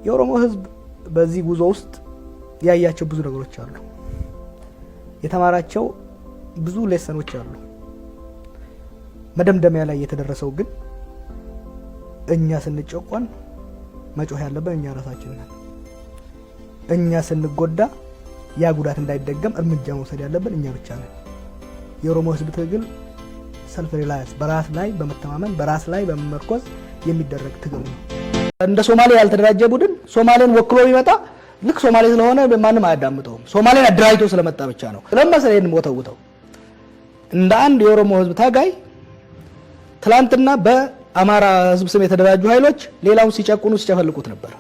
የኦሮሞ ህዝብ በዚህ ጉዞ ውስጥ ያያቸው ብዙ ነገሮች አሉ። የተማራቸው ብዙ ሌሰኖች አሉ። መደምደሚያ ላይ የተደረሰው ግን እኛ ስንጨቆን መጮህ ያለብን እኛ ራሳችን ነን። እኛ ስንጎዳ ያ ጉዳት እንዳይደገም እርምጃ መውሰድ ያለብን እኛ ብቻ ነን። የኦሮሞ ህዝብ ትግል ሰልፍ ሪላያንስ በራስ ላይ በመተማመን በራስ ላይ በመመርኮዝ የሚደረግ ትግል ነው። እንደ ሶማሌ ያልተደራጀ ቡድን ሶማሌን ወክሎ ቢመጣ ልክ ሶማሌ ስለሆነ ማንም አያዳምጠውም። ሶማሌን አደራጅቶ ስለመጣ ብቻ ነው ለማሰለኝ ሞተውተው እንደ አንድ የኦሮሞ ህዝብ ታጋይ ትላንትና በአማራ ህዝብ ስም የተደራጁ ኃይሎች ሌላውን ሲጨቁኑ ሲጨፈልቁት ነበር።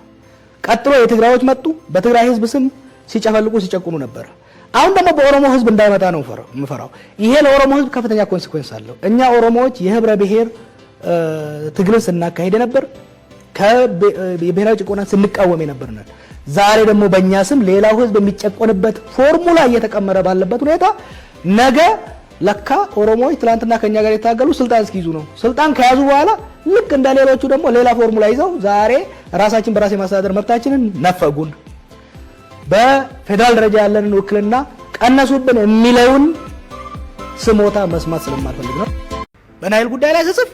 ቀጥሎ የትግራዮች መጡ፣ በትግራይ ህዝብ ስም ሲጨፈልቁ ሲጨቁኑ ነበር። አሁን ደግሞ በኦሮሞ ህዝብ እንዳይመጣ ነው ምፈራው። ይሄ ለኦሮሞ ህዝብ ከፍተኛ ኮንሲኩዌንስ አለው። እኛ ኦሮሞዎች የህብረ ብሔር ትግልን ስናካሄድ ነበር፣ ከብሔራዊ ጭቆናን ስንቃወም ነበርና ዛሬ ደግሞ በእኛ ስም ሌላው ህዝብ የሚጨቆንበት ፎርሙላ እየተቀመረ ባለበት ሁኔታ ነገ ለካ ኦሮሞዎች ትላንትና ከኛ ጋር የታገሉ ስልጣን እስኪይዙ ነው። ስልጣን ከያዙ በኋላ ልክ እንደ ሌሎቹ ደግሞ ሌላ ፎርሙላ ይዘው ዛሬ ራሳችን በራስ የማስተዳደር መብታችንን ነፈጉን። በፌደራል ደረጃ ያለንን ውክልና ቀነሱብን የሚለውን ስሞታ መስማት ስለማልፈልግ ነው። በናይል ጉዳይ ላይ ስጽፍ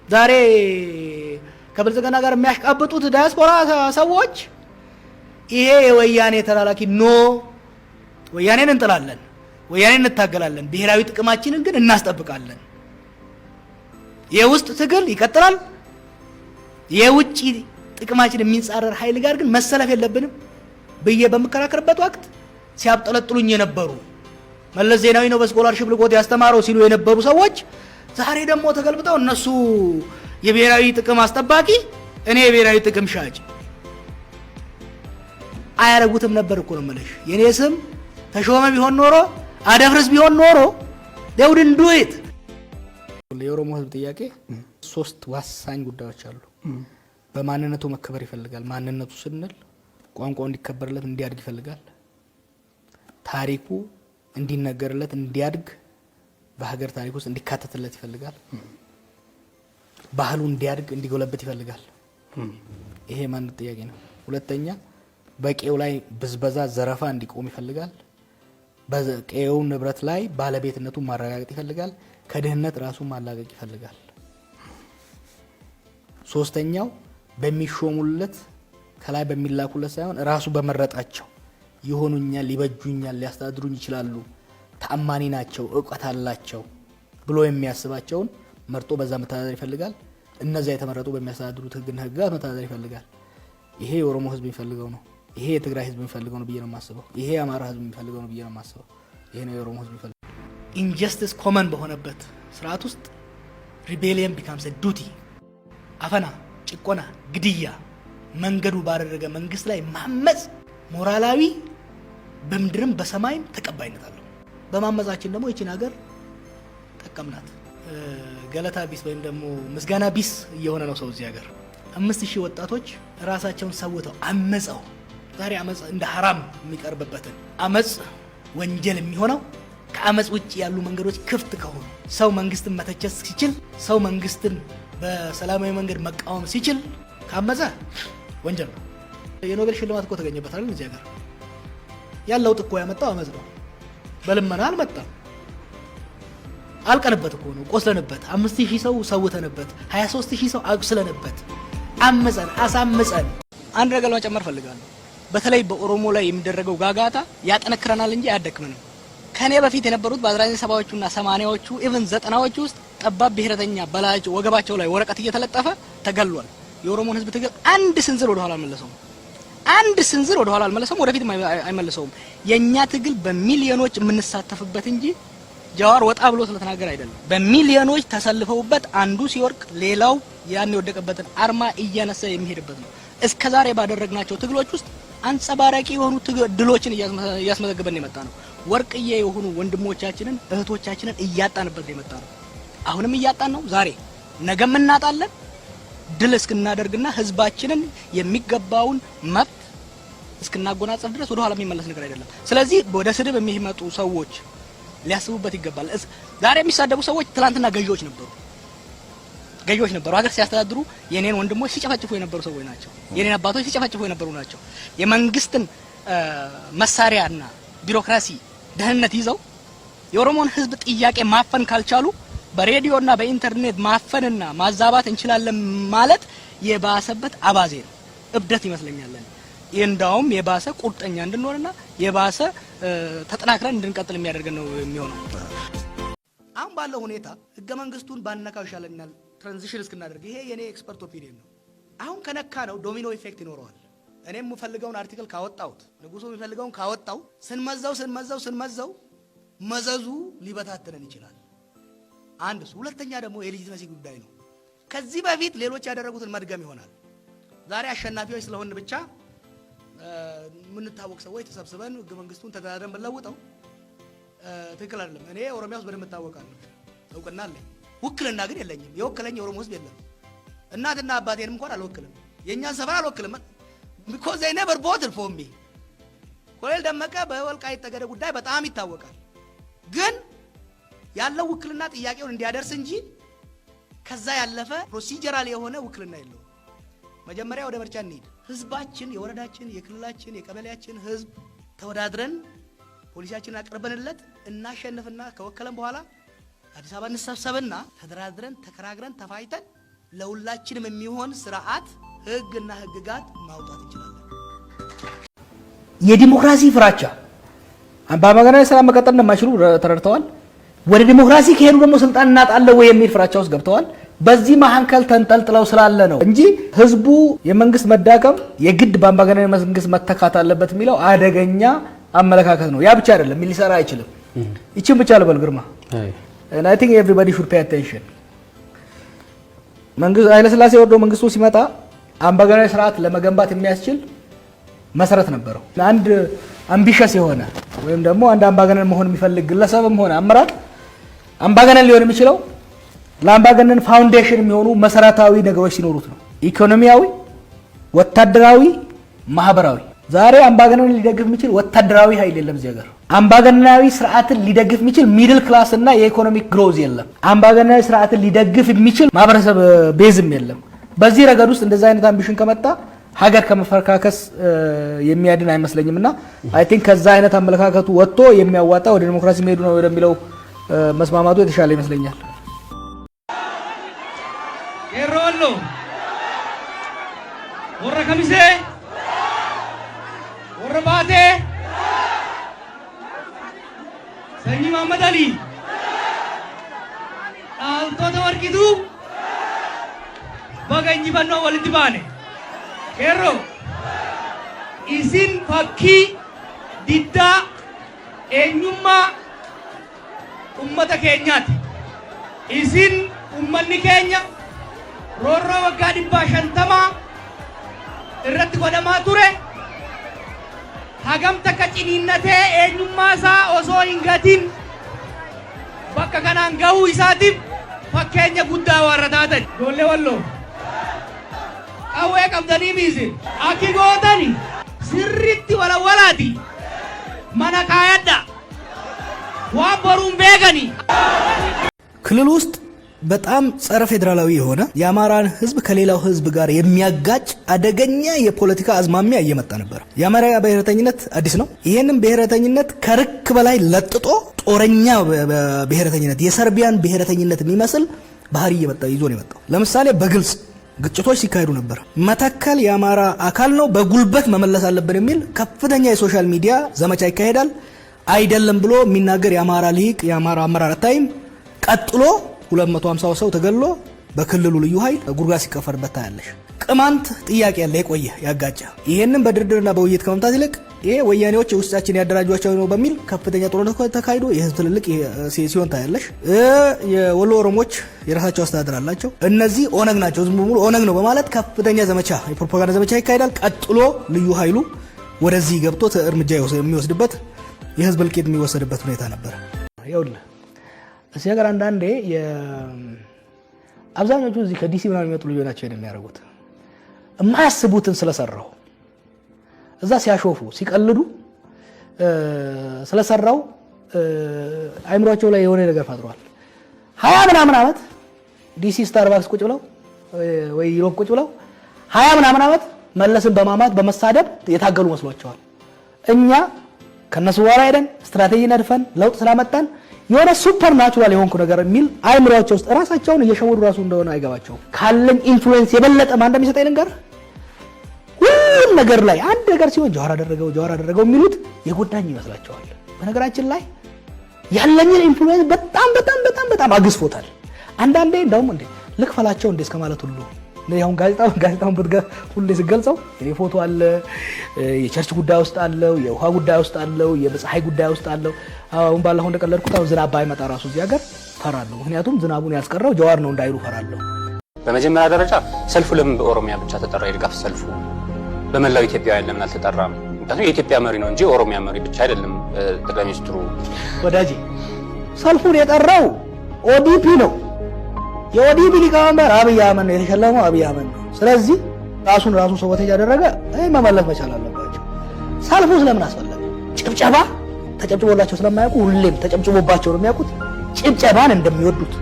ዛሬ ከብልጽግና ጋር የሚያሽቃብጡት ዳያስፖራ ሰዎች ይሄ የወያኔ ተላላኪ ኖ ወያኔን እንጥላለን፣ ወያኔን እንታገላለን፣ ብሔራዊ ጥቅማችንን ግን እናስጠብቃለን፣ የውስጥ ትግል ይቀጥላል፣ የውጭ ጥቅማችን የሚጻረር ኃይል ጋር ግን መሰለፍ የለብንም ብዬ በመከራከርበት ወቅት ሲያብጠለጥሉኝ የነበሩ መለስ ዜናዊ ነው በስኮላርሺፕ ልቆት ያስተማረው ሲሉ የነበሩ ሰዎች ዛሬ ደግሞ ተገልብጠው እነሱ የብሔራዊ ጥቅም አስጠባቂ እኔ የብሔራዊ ጥቅም ሻጭ አያረጉትም ነበር እኮ ነው የምልሽ። የኔ ስም ተሾመ ቢሆን ኖሮ አደፍርስ ቢሆን ኖሮ they wouldn't do it። የኦሮሞ ህዝብ ጥያቄ ሶስት ዋሳኝ ጉዳዮች አሉ። በማንነቱ መከበር ይፈልጋል። ማንነቱ ስንል ቋንቋው እንዲከበርለት እንዲያድግ ይፈልጋል። ታሪኩ እንዲነገርለት እንዲያድግ በሀገር ታሪክ ውስጥ እንዲካተትለት ይፈልጋል። ባህሉ እንዲያድግ እንዲጎለበት ይፈልጋል። ይሄ ማንነት ጥያቄ ነው። ሁለተኛ በቄው ላይ ብዝበዛ ዘረፋ እንዲቆም ይፈልጋል። በቄው ንብረት ላይ ባለቤትነቱን ማረጋገጥ ይፈልጋል። ከድህነት ራሱን ማላቀቅ ይፈልጋል። ሶስተኛው በሚሾሙለት ከላይ በሚላኩለት ሳይሆን ራሱ በመረጣቸው ይሆኑኛል፣ ሊበጁኛል፣ ሊያስተዳድሩኝ ይችላሉ፣ ተአማኒ ናቸው፣ ዕውቀት አላቸው ብሎ የሚያስባቸውን መርጦ በዛ መተዳደር ይፈልጋል። እነዛ የተመረጡ በሚያስተዳድሩት ህግና ህግጋት መተዳደር ይፈልጋል። ይሄ የኦሮሞ ህዝብ የሚፈልገው ነው። ይሄ የትግራይ ህዝብ የሚፈልገው ነው ብዬ ነው የማስበው። ይሄ የአማራ ህዝብ የሚፈልገው ነው ብዬ ነው የማስበው። ይሄ ነው የኦሮሞ ህዝብ የሚፈልገው። ኢንጀስቲስ ኮመን በሆነበት ስርዓት ውስጥ ሪቤሊየን ቢካምስ ዱቲ። አፈና፣ ጭቆና፣ ግድያ መንገዱ ባደረገ መንግስት ላይ ማመጽ ሞራላዊ በምድርም በሰማይም ተቀባይነት አለው። በማመጻችን ደግሞ ይችን ሀገር ጠቀምናት። ገለታ ቢስ ወይም ደግሞ ምስጋና ቢስ እየሆነ ነው ሰው እዚህ ሀገር። 5000 ወጣቶች ራሳቸውን ሰውተው አመጸው ዛሬ አመጽ እንደ ሐራም የሚቀርብበትን አመጽ ወንጀል የሚሆነው ከአመጽ ውጪ ያሉ መንገዶች ክፍት ከሆኑ ሰው መንግስትን መተቸት ሲችል፣ ሰው መንግስትን በሰላማዊ መንገድ መቃወም ሲችል ካመጸ ወንጀል ነው። የኖቤል ሽልማት እኮ ተገኘበት አይደል? እዚህ ሀገር ያለው ጥቆ ያመጣው አመጽ ነው። በልመና አልመጣም። አልቀንበት እኮ ነው። ቆስለንበት 5000 ሰው ሰውተንበት 23000 ሰው አቁስለንበት አመጸን አሳመጸን። አንድ ነገር ለመጨመር ፈልጋለሁ። በተለይ በኦሮሞ ላይ የሚደረገው ጋጋታ ያጠነክረናል እንጂ አያደክመንም። ከኔ በፊት የነበሩት በ1970ዎቹና 80ዎቹ ኢቭን 90ዎቹ ውስጥ ጠባብ ብሔረተኛ በላጭ ወገባቸው ላይ ወረቀት እየተለጠፈ ተገሏል። የኦሮሞን ህዝብ ትግል አንድ ስንዝር ወደ ኋላ አልመለሰውም። አንድ ስንዝር ወደ ኋላ አልመለሰውም፣ ወደፊት አይመለሰውም። የኛ ትግል በሚሊዮኖች የምንሳተፍበት እንጂ ጃዋር ወጣ ብሎ ስለተናገረ አይደለም። በሚሊዮኖች ተሰልፈውበት አንዱ ሲወርቅ ሌላው ያን የወደቀበትን አርማ እያነሳ የሚሄድበት ነው። እስከዛሬ ባደረግናቸው ትግሎች ውስጥ አንጸባራቂ የሆኑ ድሎችን እያስመዘገበን የመጣ ነው። ወርቅዬ የሆኑ ወንድሞቻችንን እህቶቻችንን እያጣንበት የመጣ ነው። አሁንም እያጣን ነው። ዛሬ ነገም እናጣለን። ድል እስክናደርግና ህዝባችንን የሚገባውን መብት እስክናጎናጸፍ ድረስ ወደ ኋላ የሚመለስ ነገር አይደለም። ስለዚህ ወደ ስድብ የሚመጡ ሰዎች ሊያስቡበት ይገባል። ዛሬ የሚሳደቡ ሰዎች ትላንትና ገዢዎች ነበሩ። ገዢዎች ነበሩ። ሀገር ሲያስተዳድሩ የኔን ወንድሞች ሲጨፈጭፉ የነበሩ ሰዎች ናቸው። የኔን አባቶች ሲጨፈጭፉ የነበሩ ናቸው። የመንግስትን መሳሪያና ቢሮክራሲ ደህንነት ይዘው የኦሮሞን ህዝብ ጥያቄ ማፈን ካልቻሉ በሬዲዮና በኢንተርኔት ማፈንና ማዛባት እንችላለን ማለት የባሰበት አባዜ ነው። እብደት ይመስለኛል። እንደውም የባሰ ቁርጠኛ እንድንሆንና የባሰ ተጠናክረን እንድንቀጥል የሚያደርገን ነው የሚሆነው። አሁን ባለው ሁኔታ ህገ መንግስቱን ባንነካው ይሻለናል ትራንዚሽን እስክናደርግ። ይሄ የኔ ኤክስፐርት ኦፒኒየን ነው። አሁን ከነካ ነው ዶሚኖ ኢፌክት ይኖረዋል። እኔም የምፈልገውን አርቲክል ካወጣሁት ንጉሱ የሚፈልገውን ካወጣው ስንመዘው መዘዙ ሊበታተነን ይችላል። አንድ እሱ። ሁለተኛ ደግሞ የሌጂቲመሲ ጉዳይ ነው። ከዚህ በፊት ሌሎች ያደረጉትን መድገም ይሆናል። ዛሬ አሸናፊዎች ስለሆን ብቻ ምንታወቅ ሰዎች ተሰብስበን ህገ መንግስቱን ተዳደረን ብንለውጠው ትክክል አይደለም። እኔ ኦሮሚያ ውስጥ በደንብ እታወቃለሁ፣ እውቅና አለኝ። ውክልና ግን የለኝም። የወከለኝ የኦሮሞ ህዝብ የለም። እናትና አባቴንም እንኳን አልወክልም። የእኛን ሰፈር አልወክልም። because they never voted for me። ኮሎኔል ደመቀ በወልቃይት ጠገዴ ጉዳይ በጣም ይታወቃል። ግን ያለው ውክልና ጥያቄውን እንዲያደርስ እንጂ ከዛ ያለፈ ፕሮሲጀራል የሆነ ውክልና የለውም። መጀመሪያ ወደ ምርጫ እንሂድ። ህዝባችን፣ የወረዳችን፣ የክልላችን፣ የቀበሌያችን ህዝብ ተወዳድረን ፖሊሲያችንን አቅርበንለት እናሸንፍና ከወከለን በኋላ አዲስ አበባ እንሰብሰብና ተደራድረን ተከራግረን ተፋይተን ለሁላችንም የሚሆን ስርዓት ህግና ህግጋት ማውጣት እንችላለን። የዲሞክራሲ ፍራቻ አምባገነናዊ ሰላም መቀጠል እንደማይችሉ ተረድተዋል። ወደ ዲሞክራሲ ከሄዱ ደግሞ ስልጣን እናጣለን ወይ የሚል ፍራቻ ውስጥ ገብተዋል። በዚህ መሀንከል ተንጠልጥለው ስላለ ነው እንጂ ህዝቡ የመንግስት መዳከም የግድ በአምባገነናዊ መንግስት መተካት አለበት የሚለው አደገኛ አመለካከት ነው። ያ ብቻ አይደለም፣ ሊሰራ አይችልም። ይችን ብቻ ልበል ግርማ and I think everybody should pay attention። መንግስት ኃይለ ሥላሴ ወርዶ መንግስቱ ሲመጣ አምባገነናዊ ስርዓት ለመገንባት የሚያስችል መሰረት ነበረው። አንድ አምቢሽስ የሆነ ወይም ደግሞ አንድ አምባገነን መሆን የሚፈልግ ግለሰብም ሆነ አመራር አምባገነን ሊሆን የሚችለው ለአምባገነን ፋውንዴሽን የሚሆኑ መሰረታዊ ነገሮች ሲኖሩት ነው። ኢኮኖሚያዊ፣ ወታደራዊ፣ ማህበራዊ። ዛሬ አምባገነንን ሊደግፍ የሚችል ወታደራዊ ኃይል የለም እዚህ ሀገር። አምባገነናዊ ስርዓትን ሊደግፍ የሚችል ሚድል ክላስ እና የኢኮኖሚክ ግሮዝ የለም። አምባገነናዊ ስርዓትን ሊደግፍ የሚችል ማህበረሰብ ቤዝም የለም። በዚህ ረገድ ውስጥ እንደዛ አይነት አምቢሽን ከመጣ ሀገር ከመፈረካከስ የሚያድን አይመስለኝም እና አይ ቲንክ ከዛ አይነት አመለካከቱ ወጥቶ የሚያዋጣ ወደ ዲሞክራሲ መሄዱ ነው ወደሚለው መስማማቱ የተሻለ ይመስለኛል። የሮሎ ወረ ከሚሴ ወረ ባቴ ሰኒ መሐመድ አሊ አልቶተ ወርቂቱ በገኝ በኖ ወልድ ባኔ ኬሮ ኢሲን ፈኪ ዲዳ ኤኙማ ኡመተ ኬኛት ኢሲን ኡመኒ ኬኛ ሮሮ ወጋ ዲባ ሸንተማ irratti godhamaa ture hagam takka ciniinnatee eenyummaasaa osoo hin gatin bakka kanaan gahuu isaatiif fakkeenya guddaa warra taatan ijoollee walloo qawwee qabdanii miisin akki gootani sirritti walawwalaati mana kaayadha waan boruun beekani ክልል ውስጥ በጣም ጸረ ፌደራላዊ የሆነ የአማራን ህዝብ ከሌላው ህዝብ ጋር የሚያጋጭ አደገኛ የፖለቲካ አዝማሚያ እየመጣ ነበር። የአማራ ብሔረተኝነት አዲስ ነው። ይሄንን ብሔረተኝነት ከርክ በላይ ለጥጦ ጦረኛ ብሔረተኝነት፣ የሰርቢያን ብሔረተኝነት የሚመስል ባህሪ እየመጣ ይዞ ነው የመጣው። ለምሳሌ በግልጽ ግጭቶች ሲካሄዱ ነበር። መተከል የአማራ አካል ነው፣ በጉልበት መመለስ አለብን የሚል ከፍተኛ የሶሻል ሚዲያ ዘመቻ ይካሄዳል። አይደለም ብሎ የሚናገር የአማራ ልሂቅ የአማራ አመራር አታይም። ቀጥሎ 250 ሰው ተገሎ በክልሉ ልዩ ኃይል ጉርጋ ሲከፈርበት ታያለሽ። ቅማንት ጥያቄ ያለ የቆየ ያጋጫ ይሄንን በድርድርና በውይይት ከመምታት ይልቅ ይሄ ወያኔዎች ውስጣችን ያደራጇቸው ነው በሚል ከፍተኛ ጦርነት ተካሂዶ የህዝብ ትልልቅ ሲሆን ታያለሽ። የወሎ ኦሮሞዎች የራሳቸው አስተዳደር አላቸው። እነዚህ ኦነግ ናቸው፣ ዝም ብሎ ኦነግ ነው በማለት ከፍተኛ ዘመቻ የፕሮፓጋንዳ ዘመቻ ይካሄዳል። ቀጥሎ ልዩ ኃይሉ ወደዚህ ገብቶ እርምጃ የሚወስድበት የህዝብ እልቂት የሚወሰድበት ሁኔታ ነበር። ይኸውልህ እዚህ ሀገር አንዳንዴ አብዛኞቹ እዚህ ከዲሲ ምናምን የሚመጡ ልጆች ናቸው የሚያደርጉት የማያስቡትን ስለሰራው እዛ ሲያሾፉ ሲቀልዱ ስለሰራው አይምሮአቸው ላይ የሆነ ነገር ፈጥሯል። 20 ምናምን ዓመት ዲሲ ስታርባክስ ቁጭ ብለው ወይ ዩሮፕ ቁጭ ብለው 20 ምናምን ዓመት መለስን በማማት በመሳደብ የታገሉ መስሏቸዋል። እኛ ከነሱ ጋር ሄደን ስትራቴጂ ነድፈን ለውጥ ስላመጣን የሆነ ሱፐር ናቹራል የሆንኩ ነገር የሚል አይምሮአቸው ውስጥ ራሳቸውን እየሸወዱ ራሱ እንደሆነ አይገባቸውም። ካለኝ ኢንፍሉዌንስ የበለጠ ማን እንደሚሰጠኝ ነገር ሁሉ ነገር ላይ አንድ ነገር ሲሆን ጀዋር አደረገው የሚሉት የጎዳኝ ይመስላቸዋል። በነገራችን ላይ ያለኝን ኢንፍሉዌንስ በጣም አግዝፎታል። አንዳንዴ እንደውም እንዴ ልክፈላቸው እንዴ እስከማለት ሁሉ ያሁን ጋዜጣውን ሁሌ ስገልጸው የኔ ፎቶ አለ፣ የቸርች ጉዳይ ውስጥ አለው፣ የውሃ ጉዳይ ውስጥ አለው፣ የፀሐይ ጉዳይ ውስጥ አለው። አሁን ባለፈው እንደቀለድኩት አሁን ዝናብ ባይመጣ ራሱ እዚህ ሀገር ፈራለሁ። ምክንያቱም ዝናቡን ያስቀረው ጀዋር ነው እንዳይሉ ፈራለሁ። በመጀመሪያ ደረጃ ሰልፉ ለምን በኦሮሚያ ብቻ ተጠራ? የድጋፍ ሰልፉ በመላው ኢትዮጵያውያን ለምን አልተጠራም? ምክንያቱም የኢትዮጵያ መሪ ነው እንጂ ኦሮሚያ መሪ ብቻ አይደለም ጠቅላይ ሚኒስትሩ። ወዳጄ ሰልፉን የጠራው ኦዲፒ ነው። የኦዲፒ ሊቀመንበር አብይ አህመድ ነው የተሸለመው፣ አብይ አህመድ ነው። ስለዚህ ራሱ ሰቦቴጅ ያደረገ መመለስ መቻል አለባቸው። ሰልፉ ስለምን አስፈለገ? ጭብጨባ ተጨብጭቦላቸው ስለማያውቁ ሁሌም ተጨብጭቦባቸው ነው የሚያውቁት። ጭብጨባን እንደሚወዱት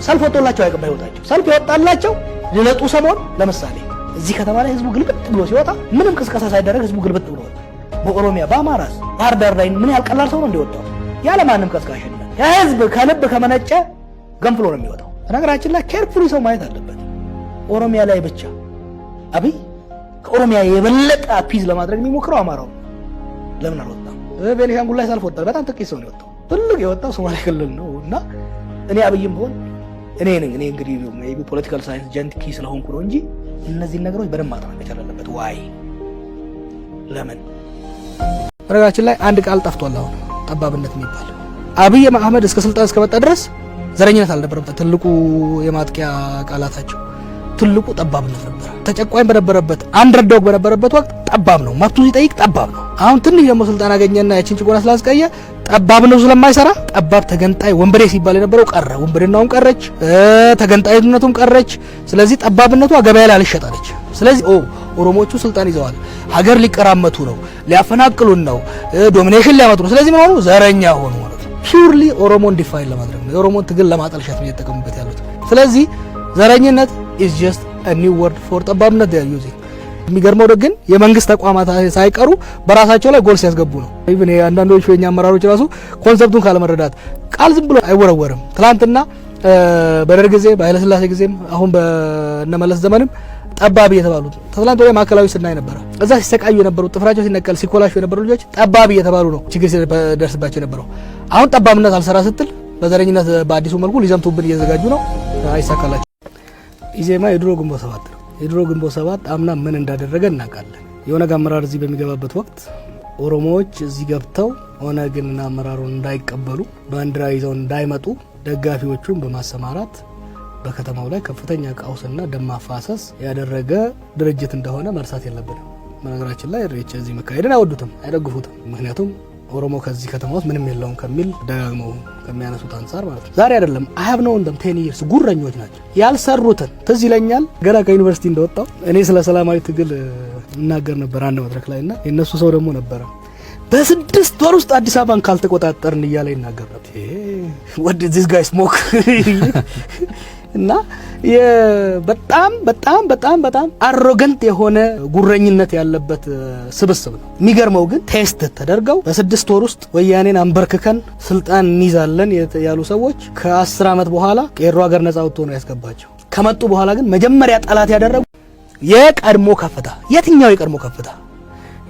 ሰልፍ ወጥቶላቸው አይቀባ ይወጣቸው። ሰልፍ ይወጣላቸው ሊለጡ ሰሞን ለምሳሌ እዚህ ከተማ ላይ ህዝቡ ግልብጥ ብሎ ሲወጣ ምንም ቅስቀሳ ሳይደረግ ህዝቡ ግልብጥ ብሎ ወጣ። በኦሮሚያ በአማራስ ባህር ዳር ላይ ምን ያልቀላል ሰው ነው እንደወጣው ያለ ማንም ቀስቃሽነት የህዝብ ከልብ ከመነጨ ገንፍሎ ነው የሚወጣው። ነገራችን ላይ ኬርፉሊ ሰው ማየት አለበት። ኦሮሚያ ላይ ብቻ አብይ ከኦሮሚያ የበለጠ አፒዝ ለማድረግ የሚሞክረው አማራው ለምን አልወጣም? ቤኒሻንጉል ላይ ሰልፍ ወጣ። በጣም ጥቂት ሰው ነው የወጣው። ትልቅ የወጣው ሶማሌ ክልል ነው። እና እኔ አብይም ቢሆን እኔ እንግዲህ ሜቢ ፖለቲካል ሳይንስ ጀንት ኪ ስለሆንኩ ነው እንጂ እነዚህ ነገሮች በደንብ ማጥናት መቻል አለበት። ዋይ ለምን? ነገራችን ላይ አንድ ቃል ጠፍቷል። አሁን ጠባብነት የሚባል አብይ አህመድ እስከ ስልጣን እስከመጣ ድረስ ዘረኝነት አልነበረበት። ትልቁ የማጥቂያ ቃላታቸው ትልቁ ጠባብነት ነበር። ተጨቋኝ በነበረበት አንደርዶግ በነበረበት ወቅት ጠባብ ነው፣ መብቱ ሲጠይቅ ጠባብ ነው። አሁን ትንሽ ደግሞ ስልጣን አገኘና ያችን ጭቆና ስላስቀየ ጠባብ ነው ስለማይሰራ ጠባብ ተገንጣይ ወንበዴ ሲባል የነበረው ቀረ። ወንበዴናውም ቀረች፣ ተገንጣይነቱም ቀረች። ስለዚህ ጠባብነቷ ገበያ ላይ አልሸጣለች። ስለዚህ ኦሮሞቹ ስልጣን ይዘዋል፣ ሀገር ሊቀራመቱ ነው፣ ሊያፈናቅሉን ነው፣ ዶሚኔሽን ሊያመጡ ነው። ስለዚህ ምን ሆኑ? ዘረኛ ሆኑ ማለት ነው። ፒውርሊ ኦሮሞን ዲፋይን ለማድረግ ነው። የኦሮሞን ትግል ለማጠልሸት ነው እየተጠቀሙበት ያሉት። ስለዚህ ዘረኝነት is just a new word for ጠባብነት they are using። የሚገርመው ግን የመንግስት ተቋማት ሳይቀሩ በራሳቸው ላይ ጎል ሲያስገቡ ነው። ኢቭን አንዳንዶቹ የኛ አመራሮች ራሱ ኮንሰፕቱን ካለመረዳት ቃል ዝም ብሎ አይወረወርም። ትላንትና በደርግ ጊዜ በኃይለ ሥላሴ ጊዜም አሁን በነመለስ ዘመንም ጠባብ እየተባሉ ትላንት ወደ ማዕከላዊ ስናይ ነበር። እዛ ሲሰቃዩ የነበሩት ጥፍራቸው ሲነቀል ሲኮላሹ የነበሩ ልጆች ጠባብ እየተባሉ ነው ችግር ሲደርስባቸው የነበረው። አሁን ጠባብነት አልሰራ ስትል በዘረኝነት በአዲሱ መልኩ ሊዘምቱብን እየተዘጋጁ ነው። አይሳካላቸው። ኢዜማ የድሮ ግንቦት ሰባት ነው። የድሮ ግንቦት ሰባት አምና ምን እንዳደረገ እናውቃለን። የኦነግ አመራር እዚህ በሚገባበት ወቅት ኦሮሞዎች እዚህ ገብተው ኦነግንና አመራሩን እንዳይቀበሉ ባንዲራ ይዘው እንዳይመጡ ደጋፊዎቹን በማሰማራት በከተማው ላይ ከፍተኛ ቀውስና ደም ማፋሰስ ያደረገ ድርጅት እንደሆነ መርሳት የለብንም። በነገራችን ላይ ሬቻ እዚህ መካሄድን አይወዱትም፣ አይደግፉትም። ምክንያቱም ኦሮሞ ከዚህ ከተማ ውስጥ ምንም የለውም ከሚል ደጋግመው ከሚያነሱት አንፃር ማለት ነው። ዛሬ አይደለም አይ ነው እንደም 10 years ጉረኞች ናቸው ያልሰሩትን። ትዝ ይለኛል ገና ከዩኒቨርሲቲ እንደወጣው እኔ ስለ ሰላማዊ ትግል እናገር ነበር አንድ መድረክ ላይና የነሱ ሰው ደግሞ ነበረ በ6 ወር ውስጥ አዲስ አበባን ካልተቆጣጠርን እያለ ይናገር ነበር። what did this guy smoke? እና በጣም አሮጋንት የሆነ ጉረኝነት ያለበት ስብስብ ነው። የሚገርመው ግን ቴስት ተደርገው በ6 ወር ውስጥ ወያኔን አንበርክከን ስልጣን እንይዛለን ያሉ ሰዎች ከ10 ዓመት በኋላ ቄሮ ሀገር ነፃ ወጥቶ ነው ያስገባቸው። ከመጡ በኋላ ግን መጀመሪያ ጠላት ያደረጉ የቀድሞ ከፍታ። የትኛው የቀድሞ ከፍታ?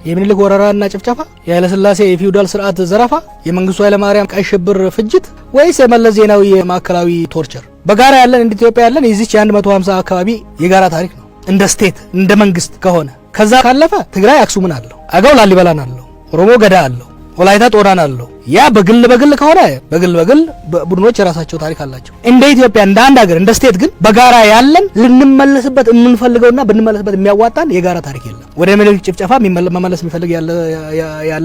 የምኒልክ ወረራና ጭፍጨፋ፣ የኃይለ ሥላሴ የፊውዳል ስርዓት ዘረፋ፣ የመንግስቱ ኃይለ ማርያም ቀይ ሽብር ፍጅት ወይስ የመለስ ዜናዊ የማዕከላዊ ቶርቸር? በጋራ ያለን እንደ ኢትዮጵያ ያለን የዚች 150 አካባቢ የጋራ ታሪክ ነው እንደ ስቴት እንደ መንግስት ከሆነ። ከዛ ካለፈ ትግራይ አክሱምን አለው፣ አገው ላሊበላን አለው፣ ኦሮሞ ገዳ አለው፣ ወላይታ ጦራን አለው። ያ በግል ከሆነ በግል ቡድኖች የራሳቸው ታሪክ አላቸው። እንደ ኢትዮጵያ እንደ አንድ ሀገር እንደ ስቴት ግን በጋራ ያለን ልንመለስበት የምንፈልገውና ብንመለስበት የሚያዋጣን የጋራ ታሪክ የለም። ወደ ምኒልክ ጭፍጨፋ መመለስ የሚፈልግ ያለ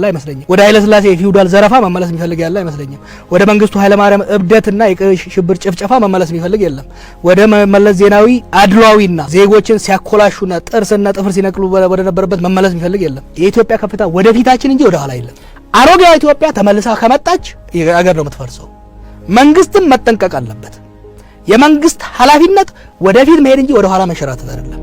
አይመስለኝም። ወደ ኃይለ ሥላሴ የፊውዳል ዘረፋ መመለስ የሚፈልግ ያለ አይመስለኝም። ወደ መንግስቱ ኃይለ ማርያም እብደትና የቀይ ሽብር ጭፍጨፋ መመለስ የሚፈልግ የለም። ወደ መለስ ዜናዊ አድሏዊና ዜጎችን ሲያኮላሹና ጥርስና ጥፍር ሲነቅሉ ወደ ነበረበት መመለስ የሚፈልግ የለም። የኢትዮጵያ ከፍታ ወደፊታችን እንጂ ወደ ኋላ የለም። አሮጌዋ ኢትዮጵያ ተመልሳ ከመጣች የሀገር ነው የምትፈርሰው። መንግስትም መጠንቀቅ አለበት። የመንግስት ኃላፊነት ወደፊት መሄድ እንጂ ወደ ኋላ መሸራተት አይደለም።